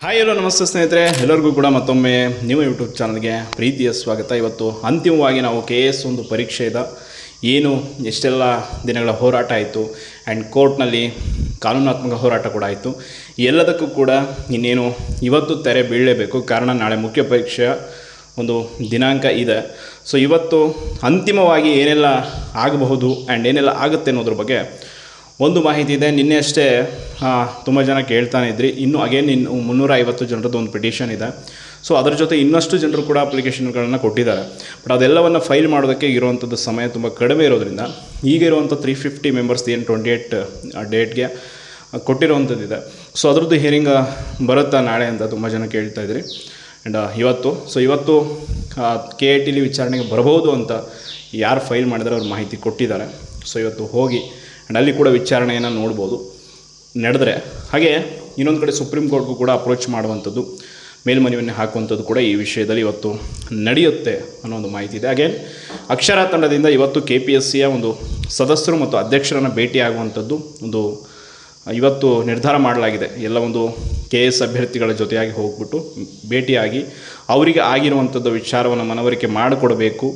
Hi hello ನಮಸ್ತೆ ಸ್ನೇಹಿತರೆ, ಎಲ್ಲರಿಗೂ ಕೂಡ ಮತ್ತೊಮ್ಮೆ ನೀವು ಯೂಟ್ಯೂಬ್ ಚಾನಲ್ಗೆ ಪ್ರೀತಿಯ ಸ್ವಾಗತ. ಇವತ್ತು ಅಂತಿಮವಾಗಿ ನಾವು KS ಒಂದು ಪರೀಕ್ಷೆದ ಏನು ಎಷ್ಟೆಲ್ಲ ದಿನಗಳ ಹೋರಾಟ ಆಯಿತು ಆ್ಯಂಡ್ ಕೋರ್ಟ್ನಲ್ಲಿ ಕಾನೂನಾತ್ಮಕ ಹೋರಾಟ ಕೂಡ ಆಯಿತು. ಎಲ್ಲದಕ್ಕೂ ಕೂಡ ಇನ್ನೇನು ಇವತ್ತು ತೆರೆ ಬೀಳಲೇಬೇಕು, ಕಾರಣ ನಾಳೆ ಮುಖ್ಯ ಪರೀಕ್ಷೆಯ ಒಂದು ದಿನಾಂಕ ಇದೆ. ಸೊ ಇವತ್ತು ಅಂತಿಮವಾಗಿ ಏನೆಲ್ಲ ಆಗಬಹುದು ಆ್ಯಂಡ್ ಏನೆಲ್ಲ ಆಗುತ್ತೆ ಅನ್ನೋದ್ರ ಬಗ್ಗೆ ಒಂದು ಮಾಹಿತಿ ಇದೆ. ನಿನ್ನೆ ಅಷ್ಟೇ ತುಂಬ ಜನ ಕೇಳ್ತಾನೆ ಇದ್ರಿ, ಇನ್ನೂ ಇನ್ನು 350 ಜನರದ್ದು ಒಂದು ಪಿಟಿಷನ್ ಇದೆ. ಸೊ ಅದರ ಜೊತೆ ಇನ್ನಷ್ಟು ಜನರು ಕೂಡ ಅಪ್ಲಿಕೇಶನ್ಗಳನ್ನು ಕೊಟ್ಟಿದ್ದಾರೆ. ಬಟ್ ಅದೆಲ್ಲವನ್ನು ಫೈಲ್ ಮಾಡೋದಕ್ಕೆ ಇರುವಂಥದ್ದು ಸಮಯ ತುಂಬ ಕಡಿಮೆ ಇರೋದ್ರಿಂದ ಈಗ ಇರುವಂಥ 350 ಮೆಂಬರ್ಸ್ ಏನು 28 ಡೇಟ್ಗೆ ಕೊಟ್ಟಿರುವಂಥದ್ದಿದೆ. ಸೊ ಅದರದ್ದು ಹಿಯರಿಂಗ್ ಬರುತ್ತಾ ನಾಳೆ ಅಂತ ತುಂಬ ಜನ ಕೇಳ್ತಾ ಇದ್ರಿ. ಆ್ಯಂಡ್ ಇವತ್ತು KITಲಿ ವಿಚಾರಣೆಗೆ ಬರಬಹುದು ಅಂತ ಯಾರು ಫೈಲ್ ಮಾಡಿದರೆ ಅವ್ರ ಮಾಹಿತಿ ಕೊಟ್ಟಿದ್ದಾರೆ. ಸೊ ಇವತ್ತು ಹೋಗಿ ಆ್ಯಂಡ್ ಅಲ್ಲಿ ಕೂಡ ವಿಚಾರಣೆಯನ್ನು ನೋಡ್ಬೋದು ನಡೆದರೆ. ಹಾಗೆ ಇನ್ನೊಂದು ಕಡೆ ಸುಪ್ರೀಂ ಕೋರ್ಟ್ಗೂ ಕೂಡ ಅಪ್ರೋಚ್ ಮಾಡುವಂಥದ್ದು, ಮೇಲ್ಮನವಿಯನ್ನು ಹಾಕುವಂಥದ್ದು ಕೂಡ ಈ ವಿಷಯದಲ್ಲಿ ಇವತ್ತು ನಡೆಯುತ್ತೆ ಅನ್ನೋ ಒಂದು ಮಾಹಿತಿ ಇದೆ. ಹಾಗೆ ಅಕ್ಷರ ತಂಡದಿಂದ ಇವತ್ತು KPSCಯ ಒಂದು ಸದಸ್ಯರು ಮತ್ತು ಅಧ್ಯಕ್ಷರನ್ನು ಭೇಟಿಯಾಗುವಂಥದ್ದು ಒಂದು ಇವತ್ತು ನಿರ್ಧಾರ ಮಾಡಲಾಗಿದೆ. ಎಲ್ಲ ಒಂದು KS ಅಭ್ಯರ್ಥಿಗಳ ಜೊತೆಯಾಗಿ ಹೋಗ್ಬಿಟ್ಟು ಭೇಟಿಯಾಗಿ ಅವರಿಗೆ ಆಗಿರುವಂಥದ್ದು ವಿಚಾರವನ್ನು ಮನವರಿಕೆ ಮಾಡಿಕೊಡಬೇಕು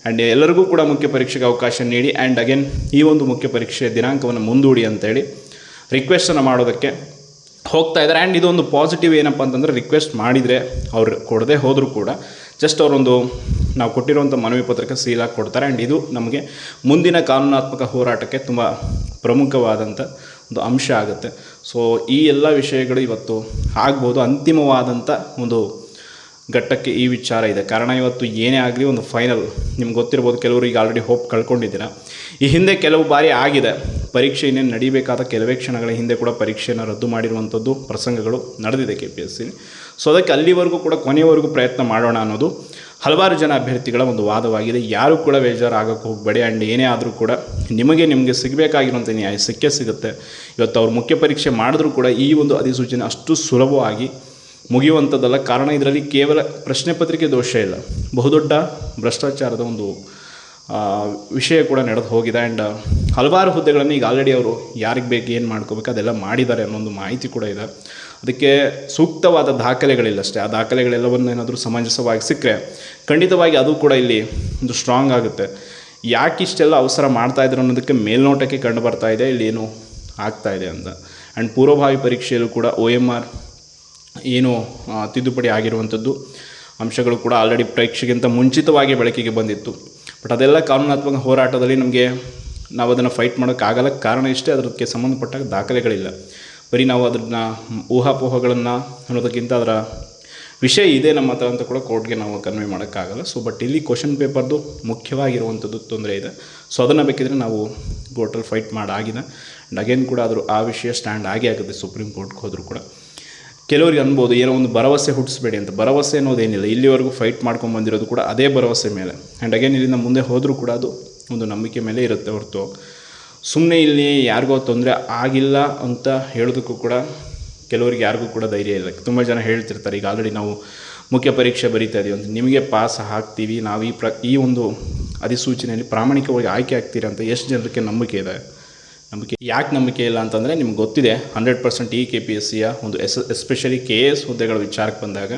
ಆ್ಯಂಡ್ ಎಲ್ಲರಿಗೂ ಕೂಡ ಮುಖ್ಯ ಪರೀಕ್ಷೆಗೆ ಅವಕಾಶ ನೀಡಿ ಆ್ಯಂಡ್ ಅಗೇನ್ ಈ ಒಂದು ಮುಖ್ಯ ಪರೀಕ್ಷೆಯ ದಿನಾಂಕವನ್ನು ಮುಂದೂಡಿ ಅಂತೇಳಿ ರಿಕ್ವೆಸ್ಟನ್ನು ಮಾಡೋದಕ್ಕೆ ಹೋಗ್ತಾ ಇದ್ದಾರೆ. ಆ್ಯಂಡ್ ಇದೊಂದು ಪಾಸಿಟಿವ್ ಏನಪ್ಪ ಅಂತಂದರೆ, ರಿಕ್ವೆಸ್ಟ್ ಮಾಡಿದರೆ ಅವ್ರು ಕೊಡದೆ ಹೋದರೂ ಕೂಡ ಜಸ್ಟ್ ಅವರೊಂದು ನಾವು ಕೊಟ್ಟಿರುವಂಥ ಮನವಿ ಪತ್ರಕ್ಕೆ ಸೀಲಾಗಿ ಕೊಡ್ತಾರೆ. ಆ್ಯಂಡ್ ಇದು ನಮಗೆ ಮುಂದಿನ ಕಾನೂನಾತ್ಮಕ ಹೋರಾಟಕ್ಕೆ ತುಂಬ ಪ್ರಮುಖವಾದಂಥ ಒಂದು ಅಂಶ ಆಗುತ್ತೆ. ಸೊ ಈ ಎಲ್ಲ ವಿಷಯಗಳು ಇವತ್ತು ಆಗ್ಬೋದು. ಅಂತಿಮವಾದಂಥ ಒಂದು ಘಟ್ಟಕ್ಕೆ ಈ ವಿಚಾರ ಇದೆ. ಕಾರಣ ಇವತ್ತು ಏನೇ ಆಗಲಿ ಒಂದು ಫೈನಲ್ ನಿಮ್ಗೆ ಗೊತ್ತಿರ್ಬೋದು, ಕೆಲವರು ಈಗ ಆಲ್ರೆಡಿ ಹೋಪ್ ಕಳ್ಕೊಂಡಿದ್ದೀರಾ. ಈ ಹಿಂದೆ ಕೆಲವು ಬಾರಿ ಆಗಿದೆ, ಪರೀಕ್ಷೆ ಇನ್ನೇನು ನಡೀಬೇಕಾದ ಕೆಲವೇ ಕ್ಷಣಗಳ ಹಿಂದೆ ಕೂಡ ಪರೀಕ್ಷೆಯನ್ನು ರದ್ದು ಮಾಡಿರುವಂಥದ್ದು ಪ್ರಸಂಗಗಳು ನಡೆದಿದೆ KPSC. ಸೊ ಅದಕ್ಕೆ ಅಲ್ಲಿವರೆಗೂ ಕೂಡ ಕೊನೆಯವರೆಗೂ ಪ್ರಯತ್ನ ಮಾಡೋಣ ಅನ್ನೋದು ಹಲವಾರು ಜನ ಅಭ್ಯರ್ಥಿಗಳ ಒಂದು ವಾದವಾಗಿದೆ. ಯಾರೂ ಕೂಡ ಬೇಜಾರಾಗೋಕ್ಕೆ ಹೋಗಬೇಡಿ. ಆ್ಯಂಡ್ ಏನೇ ಆದರೂ ಕೂಡ ನಿಮಗೆ ಸಿಗಬೇಕಾಗಿರುವಂಥ ನ್ಯಾಯ ಸಿಗುತ್ತೆ. ಇವತ್ತು ಅವ್ರು ಮುಖ್ಯ ಪರೀಕ್ಷೆ ಮಾಡಿದ್ರೂ ಕೂಡ ಈ ಒಂದು ಅಧಿಸೂಚನೆ ಅಷ್ಟು ಸುಲಭವಾಗಿ ಮುಗಿಯುವಂಥದ್ದಲ್ಲ. ಕಾರಣ ಇದರಲ್ಲಿ ಕೇವಲ ಪ್ರಶ್ನೆ ಪತ್ರಿಕೆ ದೋಷ ಇಲ್ಲ, ಬಹುದೊಡ್ಡ ಭ್ರಷ್ಟಾಚಾರದ ಒಂದು ವಿಷಯ ಕೂಡ ನಡೆದು ಹೋಗಿದೆ. ಆ್ಯಂಡ್ ಹಲವಾರು ಹುದ್ದೆಗಳನ್ನು ಈಗ ಆಲ್ರೆಡಿ ಅವರು ಯಾರಿಗೆ ಬೇಕು ಏನು ಮಾಡ್ಕೋಬೇಕು ಅದೆಲ್ಲ ಮಾಡಿದ್ದಾರೆ ಅನ್ನೋ ಒಂದು ಮಾಹಿತಿ ಕೂಡ ಇದೆ. ಅದಕ್ಕೆ ಸೂಕ್ತವಾದ ದಾಖಲೆಗಳಿಲ್ಲ ಅಷ್ಟೇ. ಆ ದಾಖಲೆಗಳೆಲ್ಲವನ್ನು ಏನಾದರೂ ಸಮಂಜಸವಾಗಿ ಸಿಕ್ಕರೆ ಖಂಡಿತವಾಗಿ ಅದು ಕೂಡ ಇಲ್ಲಿ ಒಂದು ಸ್ಟ್ರಾಂಗ್ ಆಗುತ್ತೆ. ಯಾಕೆ ಇಷ್ಟೆಲ್ಲ ಅವಸರ ಮಾಡ್ತಾಯಿದ್ರು ಅನ್ನೋದಕ್ಕೆ ಮೇಲ್ನೋಟಕ್ಕೆ ಕಂಡು ಬರ್ತಾ ಇದೆ ಇಲ್ಲಿ ಏನು ಆಗ್ತಾಯಿದೆ ಅಂತ. ಆ್ಯಂಡ್ ಪೂರ್ವಭಾವಿ ಪರೀಕ್ಷೆಯಲ್ಲೂ ಕೂಡ OMR ಏನು ತಿದ್ದುಪಡಿ ಆಗಿರುವಂಥದ್ದು ಅಂಶಗಳು ಕೂಡ ಆಲ್ರೆಡಿ ಪರೀಕ್ಷೆಗಿಂತ ಮುಂಚಿತವಾಗಿ ಬೆಳಕಿಗೆ ಬಂದಿತ್ತು. ಬಟ್ ಅದೆಲ್ಲ ಕಾನೂನಾತ್ಮಕ ಹೋರಾಟದಲ್ಲಿ ನಾವು ಅದನ್ನು ಫೈಟ್ ಮಾಡೋಕ್ಕಾಗಲ್ಲ. ಕಾರಣ ಇಷ್ಟೇ, ಅದಕ್ಕೆ ಸಂಬಂಧಪಟ್ಟ ದಾಖಲೆಗಳಿಲ್ಲ. ಬರೀ ನಾವು ಅದನ್ನು ಊಹಾಪೋಹಗಳನ್ನು ಅನ್ನೋದಕ್ಕಿಂತ ಅದರ ವಿಷಯ ಇದೆ ನಮ್ಮ ಹತ್ರ ಅಂತ ಕೂಡ ಕೋರ್ಟ್ಗೆ ನಾವು ಕನ್ವೆ ಮಾಡೋಕ್ಕಾಗಲ್ಲ. ಸೊ ಬಟ್ ಇಲ್ಲಿ ಕ್ವಶನ್ ಪೇಪರ್ದು ಮುಖ್ಯವಾಗಿರುವಂಥದ್ದು ತೊಂದರೆ ಇದೆ. ಸೊ ಅದನ್ನು ಬೇಕಿದ್ರೆ ನಾವು ಕೋರ್ಟಲ್ಲಿ ಫೈಟ್ ಮಾಡಾಗಿದೆ. ಆ್ಯಂಡ್ ಅಗೇನ್ ಕೂಡ ಆ ವಿಷಯ ಸ್ಟ್ಯಾಂಡ್ ಆಗೇ ಆಗುತ್ತೆ ಸುಪ್ರೀಂ ಕೋರ್ಟ್ಗೆ ಹೋದರೂ ಕೂಡ. ಕೆಲವರಿಗೆ ಅನ್ಬೋದು ಏನೋ ಒಂದು ಭರವಸೆ ಹುಟ್ಟಿಸ್ಬೇಡಿ ಅಂತ. ಭರವಸೆ ಅನ್ನೋದೇನಿಲ್ಲ, ಇಲ್ಲಿವರೆಗೂ ಫೈಟ್ ಮಾಡ್ಕೊಂಡು ಬಂದಿರೋದು ಕೂಡ ಅದೇ ಭರವಸೆ ಮೇಲೆ. ಆ್ಯಂಡ್ ಅಗೇನ್ ಇಲ್ಲಿಂದ ಮುಂದೆ ಹೋದರೂ ಕೂಡ ಅದು ಒಂದು ನಂಬಿಕೆ ಮೇಲೆ ಇರುತ್ತೆ ಹೊರತು ಸುಮ್ಮನೆ ಇಲ್ಲಿ ಯಾರಿಗೋ ತೊಂದರೆ ಆಗಿಲ್ಲ ಅಂತ ಹೇಳೋದಕ್ಕೂ ಕೂಡ ಕೆಲವರಿಗೆ ಯಾರಿಗೂ ಕೂಡ ಧೈರ್ಯ ಇಲ್ಲ. ತುಂಬ ಜನ ಹೇಳ್ತಿರ್ತಾರೆ, ಈಗ ಆಲ್ರೆಡಿ ನಾವು ಮುಖ್ಯ ಪರೀಕ್ಷೆ ಬರೀತಾ ಇದೀವಿ ಅಂತ, ನಿಮಗೆ ಪಾಸ್ ಹಾಕ್ತೀವಿ ನಾವು ಈ ಒಂದು ಅಧಿಸೂಚನೆಯಲ್ಲಿ ಪ್ರಾಮಾಣಿಕವಾಗಿ ಆಯ್ಕೆ ಆಗ್ತೀರಿ ಅಂತ ಎಷ್ಟು ಜನರಿಗೆ ನಂಬಿಕೆ ಇದೆ? ಯಾಕೆ ನಂಬಿಕೆ ಇಲ್ಲ ಅಂತಂದರೆ, ನಿಮ್ಗೆ ಗೊತ್ತಿದೆ 100% ಈ KPSCಯ ಒಂದು ಎಸ್ಪೆಷಲಿ KS ಹುದ್ದೆಗಳ ವಿಚಾರಕ್ಕೆ ಬಂದಾಗ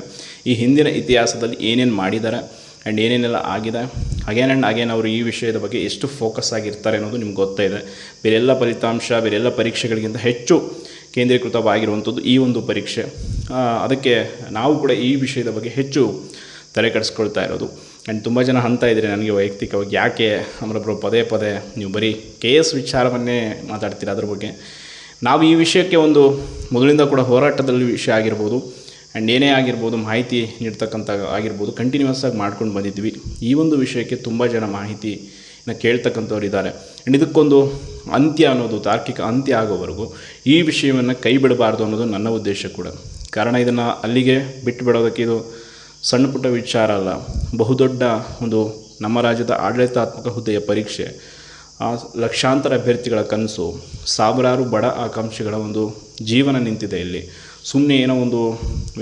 ಈ ಹಿಂದಿನ ಇತಿಹಾಸದಲ್ಲಿ ಏನೇನು ಮಾಡಿದ್ದಾರೆ ಆ್ಯಂಡ್ ಏನೇನೆಲ್ಲ ಆಗಿದೆ, ಅಗೇನ್ ಆ್ಯಂಡ್ ಅಗೇನ್ ಅವರು ಈ ವಿಷಯದ ಬಗ್ಗೆ ಎಷ್ಟು ಫೋಕಸ್ ಆಗಿರ್ತಾರೆ ಅನ್ನೋದು ನಿಮ್ಗೆ ಗೊತ್ತಿದೆ. ಬೇರೆಲ್ಲ ಫಲಿತಾಂಶ ಬೇರೆಲ್ಲ ಪರೀಕ್ಷೆಗಳಿಗಿಂತ ಹೆಚ್ಚು ಕೇಂದ್ರೀಕೃತವಾಗಿರುವಂಥದ್ದು ಈ ಒಂದು ಪರೀಕ್ಷೆ. ಅದಕ್ಕೆ ನಾವು ಕೂಡ ಈ ವಿಷಯದ ಬಗ್ಗೆ ಹೆಚ್ಚು ತಲೆ ಕೆಡಿಸ್ಕೊಳ್ತಾ ಇರೋದು. ಆ್ಯಂಡ್ ತುಂಬ ಜನ ಅಂತ ಇದ್ದೀರಿ ನನಗೆ ವೈಯಕ್ತಿಕವಾಗಿ, ಯಾಕೆ ಅಮರಬ್ರು ಪದೇ ನೀವು ಬರೀ KS ವಿಚಾರವನ್ನೇ ಮಾತಾಡ್ತೀರ, ಅದ್ರ ಬಗ್ಗೆ ನಾವು ಈ ವಿಷಯಕ್ಕೆ ಒಂದು ಮೊದಲಿಂದ ಕೂಡ ಹೋರಾಟದಲ್ಲಿ ವಿಷಯ ಆಗಿರ್ಬೋದು ಆ್ಯಂಡ್ ಏನೇ ಆಗಿರ್ಬೋದು, ಮಾಹಿತಿ ನೀಡ್ತಕ್ಕಂಥ ಆಗಿರ್ಬೋದು, ಕಂಟಿನ್ಯೂಸ್ ಆಗಿ ಮಾಡ್ಕೊಂಡು ಬಂದಿದ್ವಿ. ಈ ಒಂದು ವಿಷಯಕ್ಕೆ ತುಂಬ ಜನ ಮಾಹಿತಿನ ಕೇಳ್ತಕ್ಕಂಥವ್ರು ಇದ್ದಾರೆ. ಆ್ಯಂಡ್ ಇದಕ್ಕೊಂದು ಅಂತ್ಯ ಅನ್ನೋದು, ತಾರ್ಕಿಕ ಅಂತ್ಯ ಆಗೋವರೆಗೂ ಈ ವಿಷಯವನ್ನು ಕೈ ಬಿಡಬಾರ್ದು ಅನ್ನೋದು ನನ್ನ ಉದ್ದೇಶ ಕೂಡ. ಕಾರಣ ಇದನ್ನು ಅಲ್ಲಿಗೆ ಬಿಟ್ಟು ಬಿಡೋದಕ್ಕೆ ಇದು ಸಣ್ಣ ಪುಟ್ಟ ವಿಚಾರ ಅಲ್ಲ, ಬಹುದೊಡ್ಡ ಒಂದು ನಮ್ಮ ರಾಜ್ಯದ ಆಡಳಿತಾತ್ಮಕ ಹುದ್ದೆಯ ಪರೀಕ್ಷೆ. ಲಕ್ಷಾಂತರ ಅಭ್ಯರ್ಥಿಗಳ ಕನಸು, ಸಾವಿರಾರು ಬಡ ಆಕಾಂಕ್ಷಿಗಳ ಒಂದು ಜೀವನ ನಿಂತಿದೆ ಇಲ್ಲಿ. ಸುಮ್ಮನೆ ಏನೋ ಒಂದು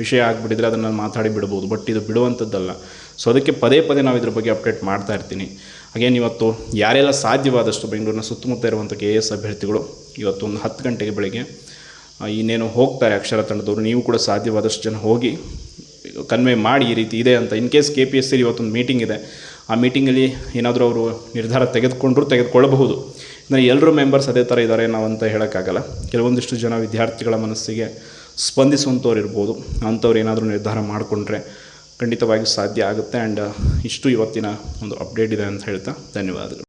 ವಿಷಯ ಆಗಿಬಿಟ್ಟಿದ್ರೆ ಅದನ್ನು ಮಾತಾಡಿ ಬಿಡ್ಬೋದು, ಬಟ್ ಇದು ಬಿಡುವಂಥದ್ದಲ್ಲ. ಸೊ ಅದಕ್ಕೆ ಪದೇ ನಾವು ಇದ್ರ ಬಗ್ಗೆ ಅಪ್ಡೇಟ್ ಮಾಡ್ತಾ ಇರ್ತೀನಿ. ಹಾಗೇನು ಇವತ್ತು ಯಾರೆಲ್ಲ ಸಾಧ್ಯವಾದಷ್ಟು ಬೆಂಗಳೂರಿನ ಸುತ್ತಮುತ್ತ ಇರುವಂಥ KS ಅಭ್ಯರ್ಥಿಗಳು ಇವತ್ತು ಒಂದು 10 ಗಂಟೆಗೆ ಬೆಳಗ್ಗೆ ಇನ್ನೇನು ಹೋಗ್ತಾರೆ ಅಕ್ಷರ ತಂಡದವರು. ನೀವು ಕೂಡ ಸಾಧ್ಯವಾದಷ್ಟು ಜನ ಹೋಗಿ ಕನ್ವೆ ಮಾಡಿ ಈ ರೀತಿ ಇದೆ ಅಂತ. ಇನ್ ಕೇಸ್ KPSC ಇವತ್ತೊಂದು ಮೀಟಿಂಗ್ ಇದೆ, ಆ ಮೀಟಿಂಗಲ್ಲಿ ಏನಾದರೂ ಅವರು ನಿರ್ಧಾರ ತೆಗೆದುಕೊಳ್ಳಬಹುದು. ಅಂದರೆ ಎಲ್ಲರೂ ಮೆಂಬರ್ಸ್ ಅದೇ ಥರ ಇದ್ದಾರೆ ನಾವಂತ ಹೇಳೋಕ್ಕಾಗಲ್ಲ. ಕೆಲವೊಂದಿಷ್ಟು ಜನ ವಿದ್ಯಾರ್ಥಿಗಳ ಮನಸ್ಸಿಗೆ ಸ್ಪಂದಿಸುವಂಥವ್ರು ಇರ್ಬೋದು. ಅಂಥವ್ರು ಏನಾದರೂ ನಿರ್ಧಾರ ಮಾಡಿಕೊಂಡ್ರೆ ಖಂಡಿತವಾಗಿಯೂ ಸಾಧ್ಯ ಆಗುತ್ತೆ. ಆ್ಯಂಡ್ ಇಷ್ಟು ಇವತ್ತಿನ ಒಂದು ಅಪ್ಡೇಟ್ ಇದೆ ಅಂತ ಹೇಳ್ತಾ ಧನ್ಯವಾದಗಳು.